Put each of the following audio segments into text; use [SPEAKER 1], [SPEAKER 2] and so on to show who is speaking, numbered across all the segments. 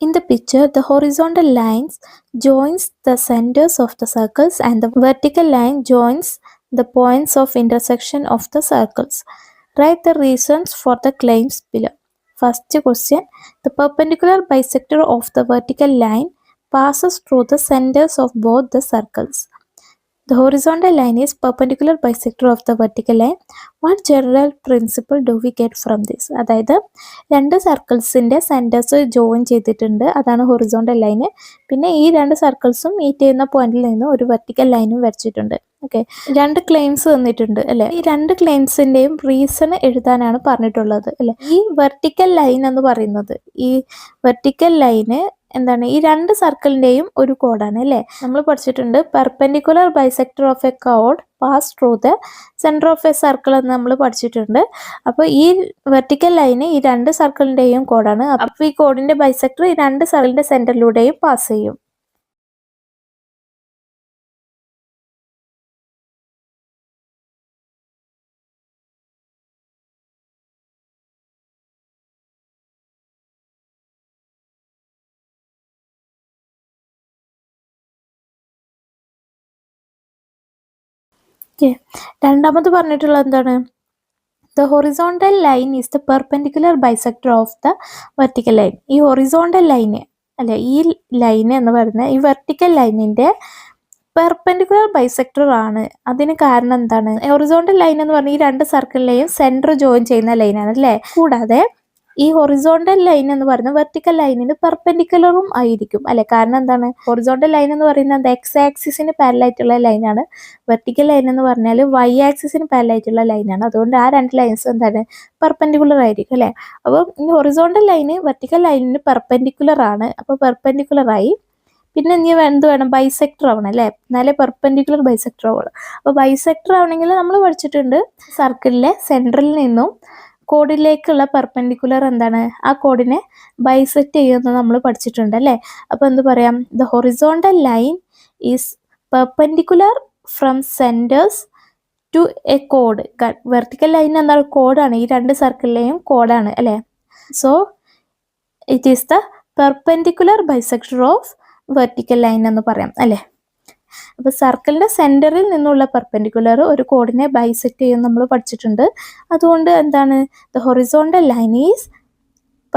[SPEAKER 1] In the picture, the horizontal lines joins the centers of the circles and the vertical line joins the points of intersection of the circles. Write the reasons for the claims below. First question, the perpendicular bisector of the vertical line passes through the centers of both the circles. The horizontal line is perpendicular bisector of the vertical line. What general principle do we get from this? അതായത് രണ്ട് സർക്കിൾസിൻ്റെ centres join ചെയ്തിട്ടുണ്ട്, അതാണ് horizontal line. പിന്നെ ഈ രണ്ട് സർക്കിൾസും meet ചെയ്യുന്ന പോയിന്റിൽ നിന്ന് ഒരു വെർട്ടിക്കൽ ലൈനും വരച്ചിട്ടുണ്ട്. ഓക്കെ, രണ്ട് ക്ലെയിംസ് തന്നിട്ടുണ്ട് അല്ലേ. ഈ രണ്ട് ക്ലെയിംസിൻ്റെയും റീസൺ എഴുതാനാണ് പറഞ്ഞിട്ടുള്ളത് അല്ലേ. ഈ വെർട്ടിക്കൽ ലൈൻ എന്ന് പറയുന്നത്, ഈ വെർട്ടിക്കൽ ലൈന് എന്താണ്, ഈ രണ്ട് സർക്കിളിൻ്റെയും ഒരു കോഡാണ് അല്ലേ. നമ്മൾ പഠിച്ചിട്ടുണ്ട് perpendicular bisector of A code pass through the centre of A circle എന്ന് നമ്മൾ പഠിച്ചിട്ടുണ്ട്. അപ്പോൾ ഈ വെർട്ടിക്കൽ ലൈന് ഈ രണ്ട് സർക്കിളിൻ്റെയും കോഡാണ്. അപ്പോൾ ഈ കോഡിൻ്റെ ബൈസെക്ടർ ഈ രണ്ട് സർക്കിളിൻ്റെ സെൻറ്ററിലൂടെയും പാസ് ചെയ്യും. രണ്ടാമത് പറഞ്ഞിട്ടുള്ളത് എന്താണ്? The horizontal line is the perpendicular bisector of the vertical line. ഈ ഹൊറിസോണ്ടൽ ലൈന് അല്ലെ, ഈ ലൈന് എന്ന് പറയുന്നത് ഈ വെർട്ടിക്കൽ ലൈനിൻ്റെ പെർപെൻഡിക്കുലർ ബൈസെക്ടർ ആണ്. അതിന് കാരണം എന്താണ്? ഹൊറിസോണ്ടൽ ലൈൻ എന്ന് പറഞ്ഞാൽ ഈ രണ്ട് സർക്കിളിലെയും സെൻറ്റർ ജോയിൻ ചെയ്യുന്ന ലൈനാണ് അല്ലേ. കൂടാതെ ഈ ഹൊറിസോണ്ടൽ ലൈൻ എന്ന് പറയുന്നത് വെർട്ടിക്കൽ ലൈനിന് പെർപെൻഡിക്കുലറും ആയിരിക്കും അല്ലെ. കാരണം എന്താണ്? ഹൊറിസോണ്ടൽ ലൈൻ എന്ന് പറയുന്നത് എക്സ് ആക്സിസിന് പാരലായിട്ടുള്ള ലൈനാണ്. വെർട്ടിക്കൽ ലൈൻ എന്ന് പറഞ്ഞാൽ വൈ ആക്സിസിന് പാരലായിട്ടുള്ള ലൈനാണ്. അതുകൊണ്ട് ആ രണ്ട് ലൈൻസ് എന്താണ്, പെർപെൻഡിക്കുലർ ആയിരിക്കും അല്ലേ. അപ്പോൾ ഈ ഹൊറിസോണ്ടൽ ലൈന് വെർട്ടിക്കൽ ലൈനിന് പെർപെൻഡിക്കുലർ ആണ്. അപ്പോൾ പെർപെൻഡിക്കുലറായി. പിന്നെ ഇനി എന്ത് വേണം? ബൈസെക്ടർ ആവണം അല്ലേ, എന്നാലേ പെർപെൻഡിക്കുലർ ബൈസെക്ടർ ആവുള്ളൂ. അപ്പോൾ ബൈസെക്ടർ ആവണമെങ്കിൽ നമ്മൾ പഠിച്ചിട്ടുണ്ട് സർക്കിളിലെ സെൻട്രൽ നിന്നും കോഡിലേക്കുള്ള പെർപെൻഡിക്കുലർ എന്താണ്, ആ കോഡിനെ ബൈസെക്ട് ചെയ്യുന്നത് നമ്മൾ പഠിച്ചിട്ടുണ്ട് അല്ലേ. അപ്പോൾ എന്ത് പറയാം? The horizontal line is perpendicular from centres to a കോഡ്. വെർട്ടിക്കൽ ലൈൻ എന്താണ്? കോഡാണ്, ഈ രണ്ട് സർക്കിളിലെയും കോഡാണ് അല്ലേ. So it is the perpendicular bisector of vertical line എന്ന് പറയാം അല്ലേ. അപ്പോൾ സർക്കിളിൻ്റെ സെൻറ്ററിൽ നിന്നുള്ള പെർപെൻഡിക്കുലർ ഒരു കോഡിനെ ബൈസെക്ട് ചെയ്യുമെന്ന് നമ്മൾ പഠിച്ചിട്ടുണ്ട്. അതുകൊണ്ട് എന്താണ്? The horizontal line is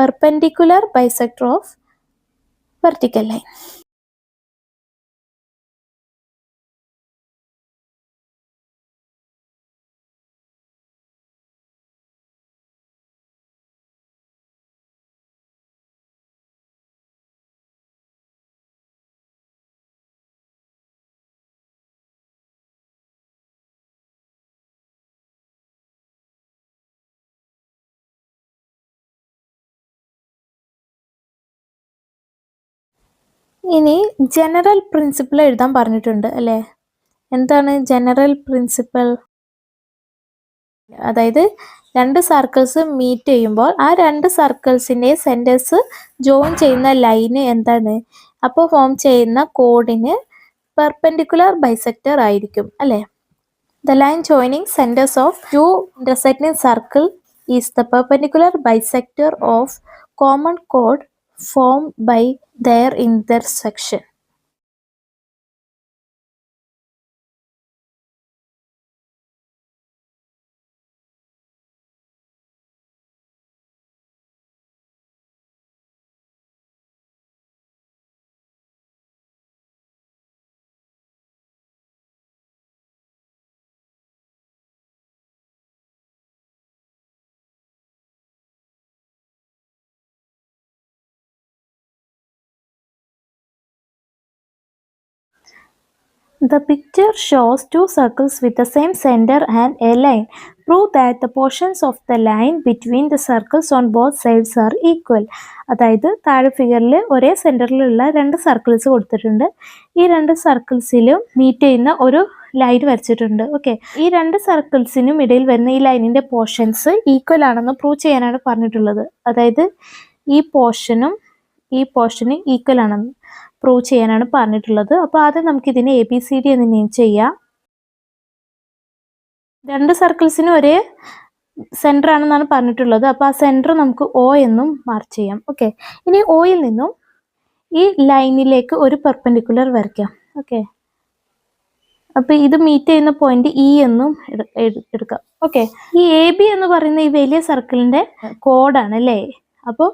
[SPEAKER 1] perpendicular bisector of vertical line. ഇനി ജനറൽ പ്രിൻസിപ്പിൾ എഴുതാൻ പറഞ്ഞിട്ടുണ്ട് അല്ലേ. എന്താണ് ജനറൽ പ്രിൻസിപ്പിൾ? അതായത് രണ്ട് സർക്കിൾസ് മീറ്റ് ചെയ്യുമ്പോൾ ആ രണ്ട് സർക്കിൾസിൻ്റെ സെൻറ്റേഴ്സ് ജോയിൻ ചെയ്യുന്ന ലൈന് എന്താണ്, അപ്പോൾ ഫോം ചെയ്യുന്ന കോഡിന് പെർപെൻഡിക്കുലർ ബൈസെക്ടർ ആയിരിക്കും അല്ലേ. The line joining centers of two intersecting circle is the perpendicular bisector of common chord formed by their intersection. The picture shows two circles with the same center and a line. Prove that the portions of the line between the circles on both sides are equal. അതായത് താഴെ ഫിഗറിൽ ഒരേ സെൻറ്ററിലുള്ള രണ്ട് circles കൊടുത്തിട്ടുണ്ട്. ഈ രണ്ട് സർക്കിൾസിലും meet ചെയ്യുന്ന ഒരു ലൈൻ വരച്ചിട്ടുണ്ട്. ഓക്കെ, ഈ രണ്ട് സർക്കിൾസിനും ഇടയിൽ വരുന്ന ഈ ലൈനിൻ്റെ പോർഷൻസ് ഈക്വൽ ആണെന്ന് പ്രൂവ് ചെയ്യാനാണ് പറഞ്ഞിട്ടുള്ളത്. അതായത് ഈ പോർഷനും ഈ പോർഷനും ഈക്വൽ ആണെന്ന് പ്രൂവ് ചെയ്യാനാണ് പറഞ്ഞിട്ടുള്ളത്. അപ്പോൾ ആദ്യം നമുക്കിതിനെ ABCD എന്ന് നെയിം ചെയ്യാം. രണ്ട് സർക്കിൾസിനും ഒരേ സെൻറ്റർ ആണെന്നാണ് പറഞ്ഞിട്ടുള്ളത്. അപ്പോൾ ആ സെൻറ്റർ നമുക്ക് O എന്നും മാർക്ക് ചെയ്യാം. ഓക്കെ, ഇനി Oയിൽ നിന്നും ഈ ലൈനിലേക്ക് ഒരു പെർപെൻഡിക്കുലർ വരയ്ക്കാം. ഓക്കെ, അപ്പോൾ ഇത് മീറ്റ് ചെയ്യുന്ന പോയിന്റ് ഇ എന്നും എടുക്കാം. ഓക്കെ, ഈ എ ബി എന്ന് പറയുന്ന ഈ വലിയ സർക്കിളിന്റെ കോഡാണ് അല്ലേ. അപ്പോൾ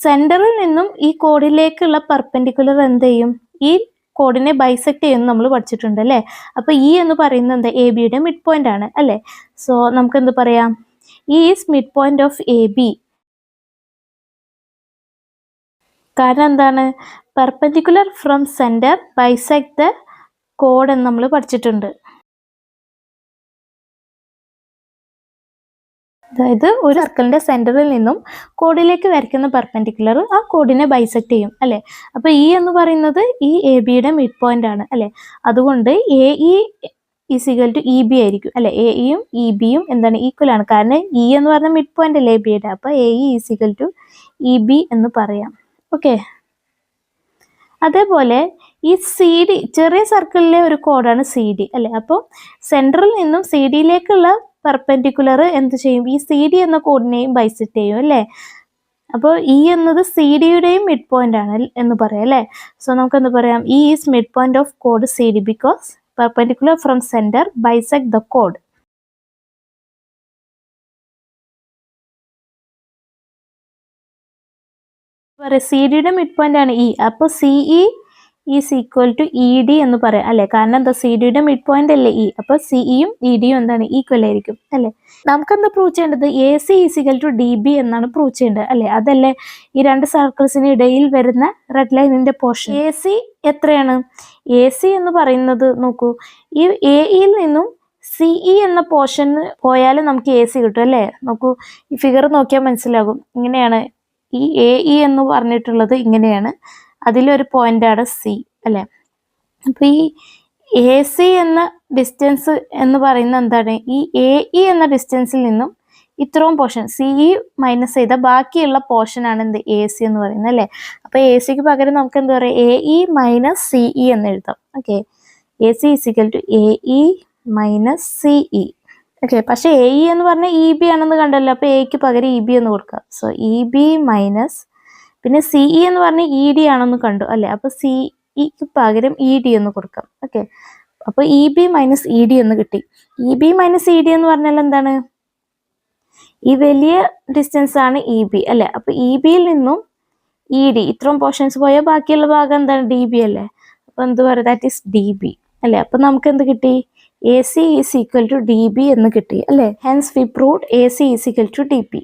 [SPEAKER 1] സെന്ററിൽ നിന്നും ഈ കോഡിലേക്കുള്ള പെർപെൻഡിക്കുലർ എന്ത് ചെയ്യും, ഈ കോഡിനെ ബൈസെക്ട് ചെയ്യുമെന്ന് നമ്മൾ പഠിച്ചിട്ടുണ്ട് അല്ലേ. അപ്പോൾ ഇ എന്ന് പറയുന്നത് എന്താ, എ ബിയുടെ മിഡ് പോയിന്റ് ആണ് അല്ലേ. സോ നമുക്ക് എന്ത് പറയാം, E is mid point of A B. കാരണം എന്താണ്, perpendicular from centre bisect the code എന്ന് നമ്മൾ പഠിച്ചിട്ടുണ്ട്. അതായത് ഒരു സർക്കിളിന്റെ സെന്ററിൽ നിന്നും കോഡിലേക്ക് വരയ്ക്കുന്ന പെർപെൻഡിക്കുലർ ആ കോഡിനെ ബൈസെക്ട് ചെയ്യും അല്ലേ. അപ്പോൾ ഇ എന്ന് പറയുന്നത് ഈ എ ബിയുടെ മിഡ് പോയിന്റ് ആണ് അല്ലേ. അതുകൊണ്ട് A E is equal to E B ആയിരിക്കും അല്ലെ. എ ഇയും ഇ ബിയും എന്താണ്, ഈക്വൽ ആണ്. കാരണം ഇ എന്ന് പറഞ്ഞ മിഡ് പോയിന്റ് അല്ലേ എ ബിയുടെ. അപ്പോൾ A E is equal to E B എന്ന് പറയാം. ഓക്കെ, അതേപോലെ ഈ സി ഡി, ചെറിയ സർക്കിളിലെ ഒരു കോഡാണ് സി ഡി അല്ലേ. അപ്പോൾ സെൻട്രൽ നിന്നും സി ഡിയിലേക്കുള്ള പെർപെൻഡിക്കുലർ എന്ത് ചെയ്യും, ഈ സി ഡി എന്ന കോഡിനെയും ബൈസെക്ട് ചെയ്യും അല്ലേ. അപ്പോൾ ഇ എന്നത് സി ഡിയുടെയും മിഡ് പോയിന്റ് ആണ് എന്ന് പറയാം അല്ലേ. സോ നമുക്ക് എന്ത് പറയാം, E is mid point of code C D because perpendicular from centre bisect the code. C ഡിയുടെ മിഡ് പോയിന്റ് ആണ് ഇ. അപ്പോൾ CE is equal to E D എന്ന് പറയാം അല്ലേ. കാരണം എന്താ, സി ഡിയുടെ മിഡ് പോയിന്റ് അല്ലേ ഇ. അപ്പോൾ സിഇയും ഇ ഡിയും എന്താണ്, ഈക്വൽ ആയിരിക്കും അല്ലേ. നമുക്കെന്താ പ്രൂവ് ചെയ്യേണ്ടത്, A C is equal to D B എന്നാണ് പ്രൂവ് ചെയ്യേണ്ടത് അല്ലേ. അതല്ലേ ഈ രണ്ട് സർക്കിൾസിന് ഇടയിൽ വരുന്ന റെഡ് ലൈനിന്റെ പോർഷൻ. എ സി എത്രയാണ്, എ സി എന്ന് പറയുന്നത് നോക്കൂ, ഈ എ ഇയിൽ നിന്നും സിഇ എന്ന പോർഷൻ പോയാൽ നമുക്ക് എ സി കിട്ടും അല്ലേ. നോക്കൂ, ഈ ഫിഗർ നോക്കിയാൽ മനസ്സിലാകും. ഇങ്ങനെയാണ് ഈ എ ഇ എന്ന് പറഞ്ഞിട്ടുള്ളത്, ഇങ്ങനെയാണ്. അതിലൊരു പോയിന്റാണ് സി അല്ലേ. അപ്പോൾ ഈ എ സി എന്ന ഡിസ്റ്റൻസ് എന്ന് പറയുന്നത് എന്താണ്, ഈ എ ഇ എന്ന ഡിസ്റ്റൻസിൽ നിന്നും ഇത്രയും പോർഷൻ സിഇ മൈനസ് ചെയ്ത ബാക്കിയുള്ള പോർഷനാണ് എന്ത്, എ സി എന്ന് പറയുന്നത് അല്ലേ. അപ്പോൾ എ സിക്ക് പകരം നമുക്ക് എന്താ പറയുക, എ ഇ മൈനസ് സിഇ എന്ന് എഴുതാം. Okay, A C is equal to A E minus C E. Okay, പക്ഷെ എ ഇ എന്ന് പറഞ്ഞാൽ ഇ ബി ആണെന്ന് കണ്ടല്ലോ. അപ്പോൾ എക്ക് പകരം ഇ ബി എന്ന് കൊടുക്കാം. സോ ഇ ബി മൈനസ്, പിന്നെ സിഇ എന്ന് പറഞ്ഞാൽ ഇ ഡി ആണെന്ന് കണ്ടു അല്ലേ. അപ്പോൾ സിഇക്ക് പകരം ഇ ഡി എന്ന് കൊടുക്കാം. ഓക്കെ, അപ്പോൾ E B minus E D എന്ന് കിട്ടി. E B minus E D എന്ന് പറഞ്ഞാൽ എന്താണ്, ഈ വലിയ ഡിസ്റ്റൻസ് ആണ് ഇ ബി അല്ലേ. അപ്പോൾ ഇ ബിയിൽ നിന്നും ഇ ഡി ഇത്രയും പോർഷൻസ് പോയാൽ ബാക്കിയുള്ള ഭാഗം എന്താണ്, ഡി ബി അല്ലേ. അപ്പോൾ എന്ത് പറയുക, ദാറ്റ് ഈസ് ഡി ബി അല്ലേ. അപ്പോൾ നമുക്ക് എന്ത് കിട്ടി, A C is equal to D B എന്ന് കിട്ടി അല്ലേ. Hence we proved A C is equal to D B.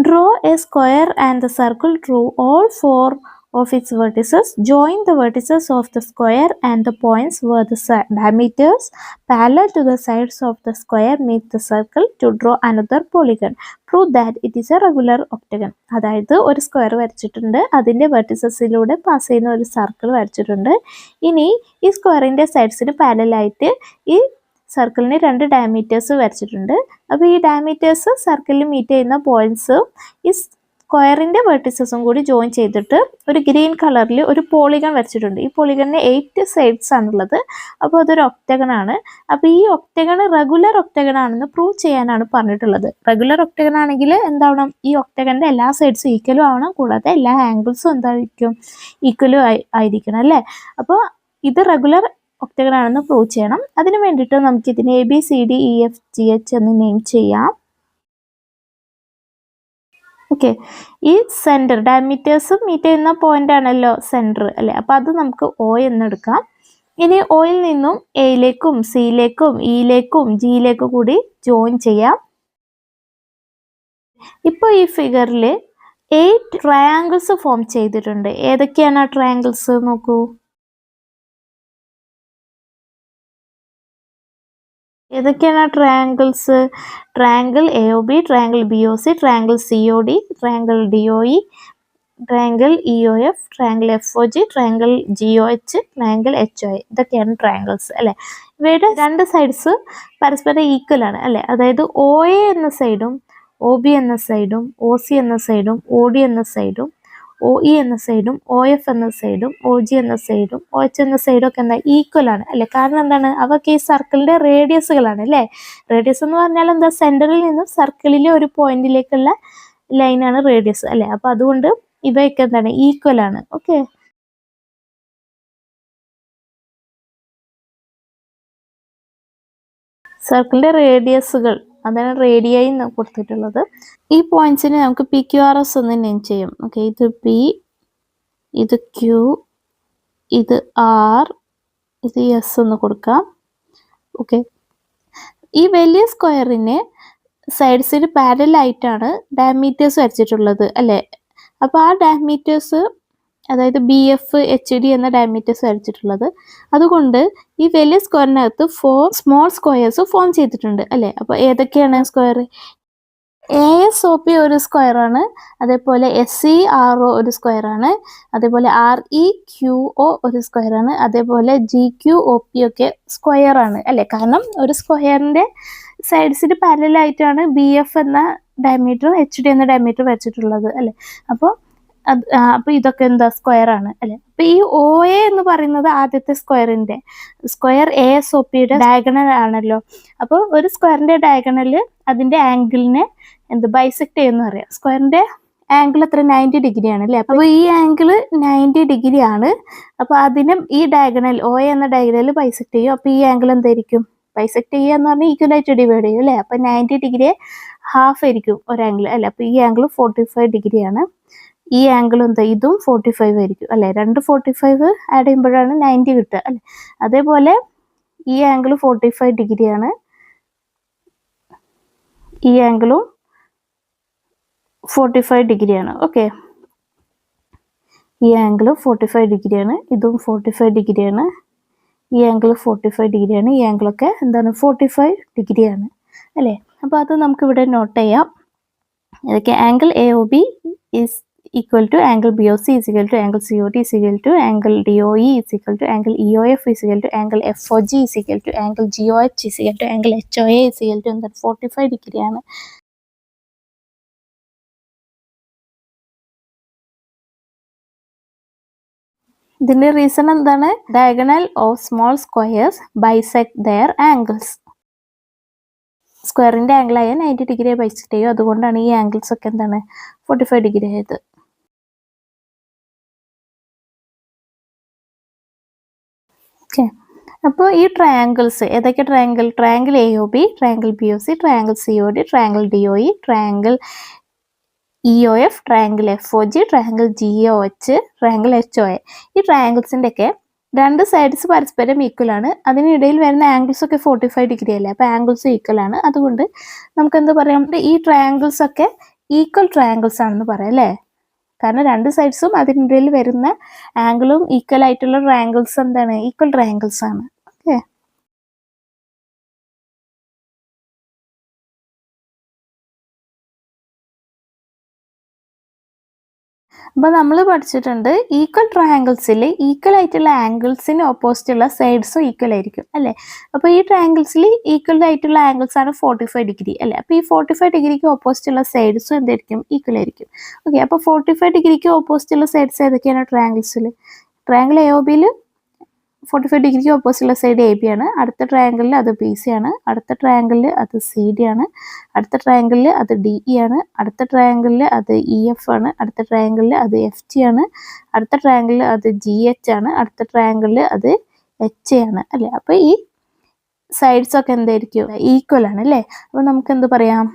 [SPEAKER 1] Draw a square and the circle through all four of its vertices. Join the vertices of the square and the points where the diameters parallel to the sides of the square meet the circle to draw another polygon. Prove that it is a regular octagon. അതായത് ഒരു square വരച്ചിട്ടുണ്ട്, അതിൻ്റെ വെർട്ടിസസിലൂടെ pass ചെയ്യുന്ന ഒരു circle വരച്ചിട്ടുണ്ട്. ഇനി ഈ സ്ക്വയറിൻ്റെ സൈഡ്സിന് പാരലായിട്ട് ഈ സർക്കിളിന് രണ്ട് ഡയമീറ്റേഴ്സ് വരച്ചിട്ടുണ്ട്. അപ്പോൾ ഈ ഡയമീറ്റേഴ്സ് സർക്കിളിൽ മീറ്റ് ചെയ്യുന്ന പോയിന്റ്സ് ഈ സ്ക്വയറിൻ്റെ വെർട്ടിസസും കൂടി ജോയിൻ ചെയ്തിട്ട് ഒരു ഗ്രീൻ കളറിൽ ഒരു പോളിഗൺ വരച്ചിട്ടുണ്ട്. ഈ പോളിഗണിന് 8 സൈഡ്സ് ആണുള്ളത്. അപ്പോൾ അതൊരു ഒക്ടഗൺ ആണ്. അപ്പോൾ ഈ ഒക്ടഗൺ റെഗുലർ ഒക്ടഗൺ ആണെന്ന് പ്രൂവ് ചെയ്യാനാണ് പറഞ്ഞിട്ടുള്ളത്. റെഗുലർ ഒക്ടഗൺ ആണെങ്കിൽ എന്താവണം, ഈ ഒക്ടഗണിൻ്റെ എല്ലാ സൈഡ്സും ഈക്വലും ആവണം, കൂടാതെ എല്ലാ ആംഗിൾസും എന്തായിരിക്കും, ഈക്വലും ആയിരിക്കണം അല്ലേ. അപ്പോൾ ഇത് റെഗുലർ ഒക്ടഗൺ ആണെന്ന് പ്രൂവ് ചെയ്യണം. അതിന് വേണ്ടിയിട്ട് നമുക്ക് ഇതിനെ A B C D E F G H എന്ന് നെയിം ചെയ്യാം. ഓക്കെ, ഈ സെൻറ്റർ ഡയമീറ്റേഴ്സ് മീറ്റ് ചെയ്യുന്ന പോയിന്റ് ആണല്ലോ സെൻറ്റർ അല്ലേ. അപ്പോൾ അത് നമുക്ക് ഒ എന്നെടുക്കാം. ഇനി ഒയിൽ നിന്നും എയിലേക്കും സിയിലേക്കും ഇയിലേക്കും ജിയിലേക്കും കൂടി ജോയിൻ ചെയ്യാം. ഇപ്പോൾ ഈ ഫിഗറിൽ 8 ട്രയാങ്കിൾസ് ഫോം ചെയ്തിട്ടുണ്ട്. ഏതൊക്കെയാണ് ആ ട്രയാങ്കിൾസ് നോക്കൂ. ഏതൊക്കെയാണ് triangles, triangle A O B, triangle B O C, triangle C O D, triangle D O E, triangle E O F, triangle F O G, triangle G O H, triangle H O A. ഇതൊക്കെയാണ് triangles അല്ലേ. ഇവയുടെ രണ്ട് sides പരസ്പരം equal ആണ് അല്ലേ. അതായത് O A എന്ന സൈഡും ഒ ബി എന്ന സൈഡും ഒ സി എന്ന സൈഡും ഒ ഡി എന്ന സൈഡും OE എന്ന സൈഡും OF എന്ന സൈഡും OG എന്ന സൈഡും OH എന്ന സൈഡും ഒക്കെ എന്താ ഈക്വൽ ആണ് അല്ലെ? കാരണം എന്താണ്? അവർക്ക് ഈ സർക്കിളിന്റെ റേഡിയസുകളാണ് അല്ലേ? റേഡിയസ് എന്ന് പറഞ്ഞാൽ എന്താ? സെന്ററിൽ നിന്നും സർക്കിളിലെ ഒരു പോയിന്റിലേക്കുള്ള ലൈനാണ് റേഡിയസ് അല്ലെ? അപ്പൊ അതുകൊണ്ട് ഇവയൊക്കെ എന്താണ്? ഈക്വൽ ആണ്. ഓക്കെ, സർക്കിളിന്റെ റേഡിയസുകൾ അതാണ് റേഡിയായി കൊടുത്തിട്ടുള്ളത്. ഈ പോയിന്റ്സിനെ നമുക്ക് PQRS എന്ന് നെയിം ചെയ്യും. ഓക്കെ, ഇത് P, ഇത് Q, ഇത് R, ഇത് S എന്ന് കൊടുക്കാം. ഓക്കെ, ഈ വലിയ സ്ക്വയറിന് സൈഡ്സിന് പാരലൽ ആയിട്ടാണ് ഡയമീറ്റേഴ്സ് വരച്ചിട്ടുള്ളത് അല്ലേ? അപ്പോൾ ആ ഡയമീറ്റേഴ്സ്, അതായത് BF HD എന്ന ഡയമീറ്റേഴ്സ് വരച്ചിട്ടുള്ളത്. അതുകൊണ്ട് ഈ വലിയ സ്ക്വയറിനകത്ത് 4 സ്മോൾ സ്ക്വയേഴ്സ് ഫോം ചെയ്തിട്ടുണ്ട് അല്ലേ? അപ്പോൾ ഏതൊക്കെയാണ് സ്ക്വയർ? ASOP ഒരു സ്ക്വയറാണ്, അതേപോലെ SERO ഒരു സ്ക്വയറാണ്, അതേപോലെ REQO ഒരു സ്ക്വയറാണ്, അതേപോലെ GQOP ഒക്കെ സ്ക്വയറാണ് അല്ലേ? കാരണം ഒരു സ്ക്വയറിന്റെ സൈഡ്സിന് പാരലൽ ആയിട്ടാണ് BF എന്ന ഡയമീറ്ററും HD എന്ന ഡയമീറ്റർ വരച്ചിട്ടുള്ളത് അല്ലേ? അപ്പോൾ ഇതൊക്കെ എന്താ? സ്ക്വയർ ആണ് അല്ലെ? അപ്പൊ ഈ OA എന്ന് പറയുന്നത് ആദ്യത്തെ സ്ക്വയറിന്റെ സ്ക്വയർ ASOPയുടെ ഡയഗണൽ ആണല്ലോ. അപ്പോൾ ഒരു സ്ക്വയറിന്റെ ഡയഗണല് അതിന്റെ ആംഗിളിനെ ബൈസെക്ട് ചെയ്യുന്ന പറയാം. സ്ക്വയറിന്റെ ആംഗിൾ എത്ര? 90 ഡിഗ്രി ആണ് അല്ലേ? അപ്പോൾ ഈ ആംഗിൾ 90 ഡിഗ്രി ആണ്. അപ്പോൾ അതിനും ഈ ഡയഗണൽ OA എന്ന ഡയഗണൽ ബൈസെക്ട് ചെയ്യും. അപ്പോൾ ഈ ആംഗിൾ എന്തായിരിക്കും? ബൈസെക്ട് ചെയ്യുക എന്ന് പറഞ്ഞാൽ ഈക്വലായിട്ട് ഡിവൈഡ് ചെയ്യും അല്ലേ? അപ്പോൾ 90 ഡിഗ്രിയെ ഹാഫ് ആയിരിക്കും ഒരു ആംഗിൾ അല്ലേ? അപ്പോൾ ഈ ആംഗിൾ 45 ഡിഗ്രി ആണ്. ഈ ആംഗിൾ എന്താ? ഇതും 45 ആയിരിക്കും അല്ലെ? രണ്ട് 45 ആഡ് ചെയ്യുമ്പോഴാണ് 90 കിട്ടുക അല്ലെ? അതേപോലെ ഈ ആംഗിൾ 45 ഡിഗ്രി ആണ്, ഈ ആംഗിളും 45 ഡിഗ്രി ആണ്. ഓക്കെ, ഈ ആംഗിൾ 45 ഡിഗ്രി ആണ്, ഇതും 45 ഡിഗ്രി ആണ്, ഈ ആംഗിൾ 45 ഡിഗ്രി ആണ്, ഈ ആംഗിളൊക്കെ എന്താണ്? 45 ഡിഗ്രി ആണ് അല്ലേ? അപ്പോൾ അത് നമുക്ക് ഇവിടെ നോട്ട് ചെയ്യാം. ഇതൊക്കെ angle AOB is equal to angle BOC is equal to angle COD is equal to angle DOE is equal to angle EOF is equal to angle FOG is equal to angle GOH is equal to angle HOA is equal to 45 degree ആണ്. ഇതിന്റെ reason എന്താണ്? Diagonal of small squares bisect their angles. സ്ക്വയറിന്റെ angle ആയ 90 ഡിഗ്രിയെ bisect ചെയ്യും. അതുകൊണ്ടാണ് ഈ angles ഒക്കെ എന്താണ്? 45 ഡിഗ്രി ആയത്. ഓക്കെ, അപ്പോൾ ഈ ട്രയാങ്കിൾസ് ഏതൊക്കെ? Triangle AOB, triangle BOC, triangle COD, triangle DOE, triangle EOF, triangle FOG, triangle GOH, triangle HOA. ഈ ട്രയാങ്കിൾസിൻ്റെ ഒക്കെ രണ്ട് സൈഡ്സ് പരസ്പരം ഈക്വൽ ആണ്. അതിനിടയിൽ വരുന്ന ആംഗിൾസ് ഒക്കെ 45 ഡിഗ്രി അല്ലേ? അപ്പോൾ ആംഗിൾസ് ഈക്വൽ ആണ്. അതുകൊണ്ട് നമുക്ക് എന്ത് പറയാം? ഈ ട്രയാങ്കിൾസ് ഒക്കെ ഈക്വൽ ട്രയാങ്കിൾസ് ആണെന്ന് പറയാം അല്ലേ? കാരണം രണ്ട് സൈഡ്സും അതിനിടയിൽ വരുന്ന ആംഗിളും ഈക്വൽ ആയിട്ടുള്ള ട്രയാങ്കിൾസ് എന്താണ്? ഈക്വൽ ട്രയാങ്കിൾസ് ആണ്. ഓക്കെ, അപ്പോൾ നമ്മൾ പഠിച്ചിട്ടുണ്ട് ഈക്വൽ ട്രയാങ്കിൾസിൽ ഈക്വൽ ആയിട്ടുള്ള ആംഗിൾസിന് ഓപ്പോസിറ്റ് ഉള്ള സൈഡ്സും ഈക്വൽ ആയിരിക്കും അല്ലേ? അപ്പോൾ ഈ ട്രയാങ്കിൾസിൽ ഈക്വൽ ആയിട്ടുള്ള ആംഗിൾസ് ആണ് 45 ഡിഗ്രി അല്ലേ? അപ്പോൾ ഈ 45 ഡിഗ്രിക്ക് ഓപ്പോസിറ്റ് ഉള്ള സൈഡ്സും എന്തായിരിക്കും? ഈക്വൽ ആയിരിക്കും. ഓക്കെ, അപ്പോൾ 45 ഡിഗ്രിക്ക് ഓപ്പോസിറ്റ് ഉള്ള സൈഡ്സ് ഏതൊക്കെയാണ് ട്രയാങ്കിൾസിൽ? ട്രയാങ്കിൾ AOBയിൽ 45 ഡിഗ്രിക്ക് ഓപ്പോസിറ്റ് ഉള്ള സൈഡ് AB ആണ്. അടുത്ത ട്രയാങ്കിളിൽ അത് BC ആണ്. അടുത്ത ട്രയാങ്കിളിൽ അത് CD ആണ്. അടുത്ത ട്രയാങ്കിളിൽ അത് DE ആണ്. അടുത്ത ട്രയാങ്കിളിൽ അത് EF ആണ്. അടുത്ത ട്രയാങ്കിളിൽ അത് FG ആണ്. അടുത്ത ട്രയാങ്കിളിൽ അത് GH ആണ്. അടുത്ത ട്രയാങ്കിളിൽ അത് HA ആണ് അല്ലേ? അപ്പോൾ ഈ സൈഡ്സ് ഒക്കെ എന്തായിരിക്കും? ഈക്വൽ ആണ് അല്ലേ? അപ്പോൾ നമുക്ക് എന്ത് പറയാം?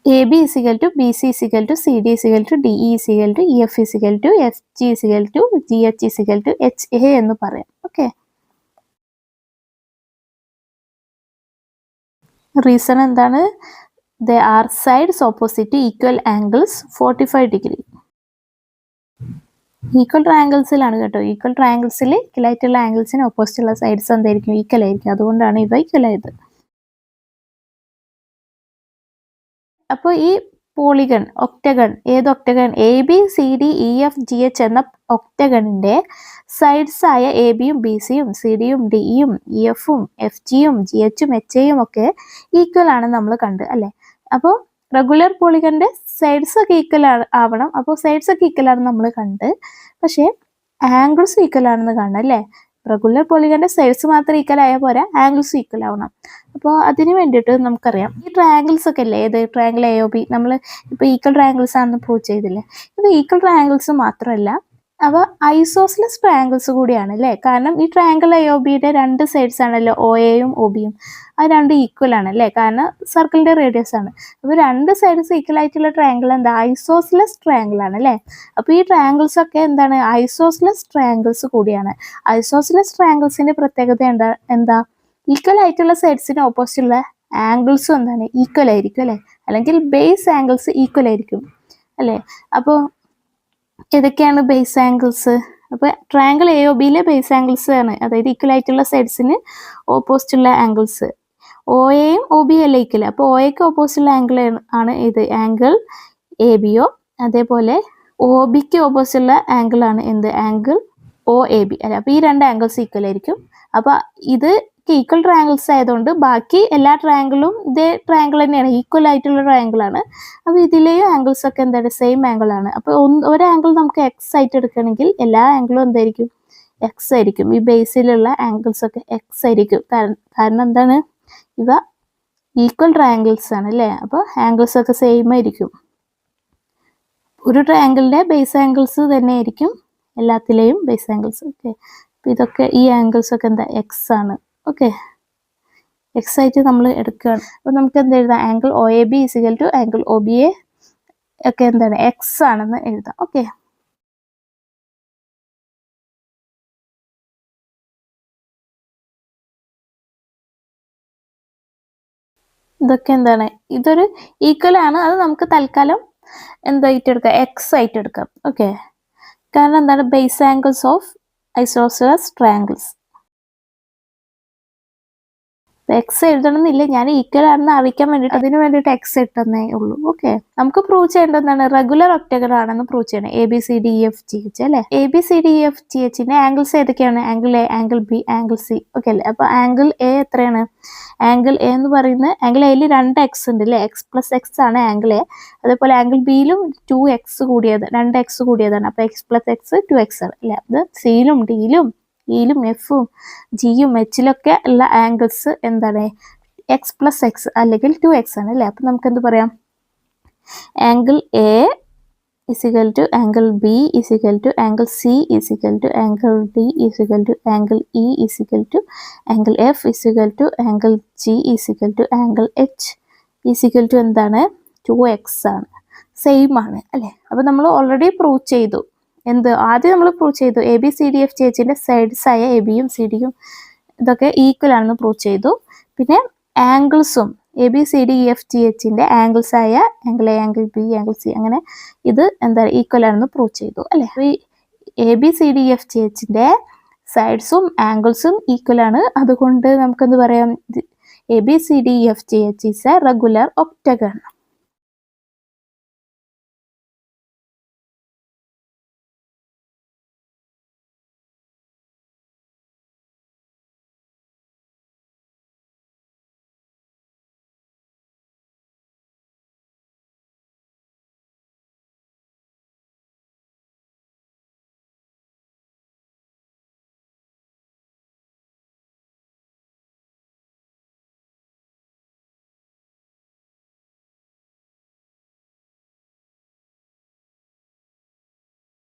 [SPEAKER 1] AB is equal to BC is equal to CD is equal to DE is equal to EF is equal to FG is equal to GH is equal to HA എന്ന് പറയാം. ഓക്കെ, റീസൺ എന്താണ്? They are sides opposite to equal angles 45 degree. Equal ട്രയാങ്കിൾസിലാണ് കേട്ടോ. Equal ട്രയാങ്കിൾസിൽ equal ആയിട്ടുള്ള ആംഗിൾസിന് opposite ഉള്ള sides എന്തായിരിക്കും? Equal ആയിരിക്കും. അതുകൊണ്ടാണ് ഇവ ഈക്വൽ ആയത്. അപ്പോൾ ഈ പോളിഗൺ, ഒക്ടഗൺ, ഏത് ഒക്ടഗൺ? ABCDEFGH എന്ന ഒക്ടഗണിന്റെ സൈഡ്സ് ആയ ABയും BCയും CDയും DEയും EFും FGയും GHും HAയും ഒക്കെ ഈക്വൽ ആണെന്ന് നമ്മൾ കണ്ടു അല്ലേ? അപ്പോൾ റെഗുലർ പോളിഗണിന്റെ സൈഡ്സ് ഒക്കെ ഈക്വൽ ആവണം. അപ്പോൾ സൈഡ്സ് ഒക്കെ ഈക്വൽ ആണെന്ന് നമ്മൾ കണ്ട്, പക്ഷേ ആംഗിൾസ് ഈക്വൽ ആണെന്ന് കാണണം അല്ലേ. റെഗുലർ പോളിഗണിന്റെ സൈഡ്സ് മാത്രം ഈക്വൽ ആയാൽ പോരാ, ആംഗിൾസ് ഈക്വൽ ആവണം. അപ്പോൾ അതിന് വേണ്ടിയിട്ട് നമുക്കറിയാം ഈ ട്രയാങ്കിൾസ് ഒക്കെ അല്ലേ, ഏത് ട്രയാങ്കിൾ AOB നമ്മൾ ഇപ്പോൾ ഈക്വൽ ട്രയാങ്കിൾസ് ആണെന്ന് പ്രൂവ് ചെയ്തില്ലേ. ഇത് ഈക്വൽ ട്രയാങ്കിൾസ് മാത്രമല്ല, അവ ഐസോസ്ലെസ് ട്രയാങ്കിൾസ് കൂടിയാണ് അല്ലേ. കാരണം ഈ ട്രയാങ്കിൾ AOBയുടെ രണ്ട് സൈഡ്സ് ആണല്ലോ OAയും OBയും, അത് രണ്ട് ഈക്വൽ ആണ് അല്ലേ, കാരണം സർക്കിളിന്റെ റേഡിയസ് ആണ്. അപ്പോൾ രണ്ട് സൈഡ്സ് ഈക്വൽ ആയിട്ടുള്ള ട്രയാങ്കിൾ എന്താ, ഐസോസ്ലെസ് ട്രയാങ്കിൾ ആണ് അല്ലേ. അപ്പോൾ ഈ ട്രയാങ്കിൾസ് ഒക്കെ എന്താണ്, ഐസോസ്ലെസ് ട്രയാങ്കിൾസ് കൂടിയാണ്. ഐസോസ്ലെസ് ട്രയാങ്കിൾസിന്റെ പ്രത്യേകത എന്താ, ഈക്വൽ ആയിട്ടുള്ള സൈഡ്സിന് ഓപ്പോസിറ്റ് ഉള്ള ആംഗിൾസും എന്താണ്, ഈക്വൽ ആയിരിക്കും അല്ലേ, അല്ലെങ്കിൽ ബേസ് ആംഗിൾസ് ഈക്വൽ ആയിരിക്കും അല്ലേ. അപ്പോൾ ഏതൊക്കെയാണ് ബേസ് ആംഗിൾസ്? അപ്പോൾ ട്രയാങ്കിൾ AOBയിലെ ബേസ് ആംഗിൾസ് ആണ്, അതായത് ഈക്വൽ ആയിട്ടുള്ള സൈഡ്സിന് ഓപ്പോസിറ്റ് ഉള്ള ആംഗിൾസ്. OAയും OBയും അല്ല ഈക്വൽ, അപ്പോൾ OAക്ക് ഓപ്പോസിറ്റ് ഉള്ള ആംഗിൾ ആണ് ഇത് ആംഗിൾ ABO. അതേപോലെ OBക്ക് ഓപ്പോസിറ്റ് ഉള്ള ആംഗിൾ ആണ് എന്ത്, ആംഗിൾ OAB അല്ല. അപ്പോൾ ഈ രണ്ട് ആംഗിൾസ് ഈക്വൽ ആയിരിക്കും. അപ്പോൾ ഇത് ഈക്വൽ ട്രയാങ്കിൾസ് ആയതുകൊണ്ട് ബാക്കി എല്ലാ ട്രയാങ്കിളും ഇതേ ട്രയാങ്കിൾ തന്നെയാണ്, ഈക്വൽ ആയിട്ടുള്ള ട്രയാങ്കിൾ ആണ്. അപ്പോൾ ഇതിലെയും ആംഗിൾസ് ഒക്കെ എന്താണ്, സെയിം ആംഗിൾ ആണ്. അപ്പോൾ ഒരു ആംഗിൾ നമുക്ക് എക്സ് ആയിട്ട് എടുക്കുകയാണെങ്കിൽ എല്ലാ ആംഗിളും എന്തായിരിക്കും, എക്സ് ആയിരിക്കും. ഈ ബേസിലുള്ള ആംഗിൾസ് ഒക്കെ എക്സ് ആയിരിക്കും. കാരണം എന്താണ്, ഇവ ഈക്വൽ ട്രയാങ്കിൾസ് ആണ് അല്ലേ. അപ്പോൾ ആംഗിൾസ് ഒക്കെ സെയിം ആയിരിക്കും. ഒരു ട്രയാങ്കിളിന്റെ ബേസ് ആംഗിൾസ് തന്നെ ആയിരിക്കും എല്ലാത്തിലെയും ബേസ് ആംഗിൾസ്. ഓക്കെ, അപ്പോൾ ഇതൊക്കെ ഈ ആംഗിൾസ് ഒക്കെ എന്താ, എക്സ് ആണ്. ഓക്കെ, എക്സ് ആയിട്ട് നമ്മൾ എടുക്കുകയാണ്. അപ്പോൾ നമുക്ക് എന്ത് എഴുതാം, angle OAB is equal to angle OBA ഒക്കെ എന്താണ്, എക്സ് ആണെന്ന് എഴുതാം. ഓക്കെ, ഇതൊക്കെ എന്താണ്, ഇതൊരു ഈക്വൽ ആണ്, അത് നമുക്ക് തൽക്കാലം എന്തായിട്ട് എടുക്കാം, എക്സ് ആയിട്ട് എടുക്കാം. ഓക്കെ, കാരണം എന്താണ്, base angles of isosceles triangles. X എഴുതണമെന്നില്ല, ഞാൻ ഈക്വൽ ആണെന്ന് അറിയിക്കാൻ വേണ്ടിയിട്ട് അതിന് വേണ്ടിയിട്ട് എക്സ് ഇട്ടെന്നേ ഉള്ളൂ. ഓക്കെ, നമുക്ക് പ്രൂവ് ചെയ്യേണ്ടത് എന്താണ്, റെഗുലർ ഒക്ടഗൺ ആണെന്ന് പ്രൂവ് ചെയ്യണം. ABCDEFGH അല്ലേ. ABCDEFGHന്റെ ആംഗിൾസ് ഏതൊക്കെയാണ്, angle A, angle B, angle C. Okay അല്ലേ. അപ്പോൾ ആംഗിൾ A എത്രയാണ്, ആംഗിൾ A എന്ന് പറയുന്നത് ആംഗിൾ Aയിൽ 2x ഉണ്ട് അല്ലേ, x+x ആണ് ആംഗിൾ A. അതേപോലെ ആംഗിൾ Bയിലും 2x കൂടിയത്, 2x കൂടിയതാണ്. അപ്പോൾ x+x 2x ആണ് അല്ലേ. അത് Cയിലും Dയിലും Eയിലും Fഉം Gയും Hയിലൊക്കെ ഉള്ള ആംഗിൾസ് എന്താണ്, x+x അല്ലെങ്കിൽ 2x ആണ് അല്ലേ. അപ്പം നമുക്ക് എന്ത് പറയാം, angle A is equal to angle B is equal to angle C is equal to angle D is equal to angle E is equal to angle F is equal to angle G is equal to angle H is equal to എന്താണ്, 2x ആണ്, same ആണ് അല്ലേ. അപ്പോൾ നമ്മൾ already prove ചെയ്തു. എന്ത്, ആദ്യം നമ്മൾ പ്രൂവ് ചെയ്തു ABCDFGHന്റെ സൈഡ്സ് ആയ ABയും CDയും ഇതൊക്കെ ഈക്വൽ ആണെന്ന് പ്രൂവ് ചെയ്തു. പിന്നെ ആംഗിൾസും ABCDEFGHന്റെ ആംഗിൾസ് ആയ angle A, angle B, angle C അങ്ങനെ ഇത് എന്താ ഈക്വൽ ആണെന്ന് പ്രൂവ് ചെയ്തു അല്ലേ. ഈ ABCDEFGHന്റെ സൈഡ്സും ആംഗിൾസും ഈക്വൽ ആണ്, അതുകൊണ്ട് നമുക്കെന്ത് പറയാം, ABCDEFGH is A regular octagon.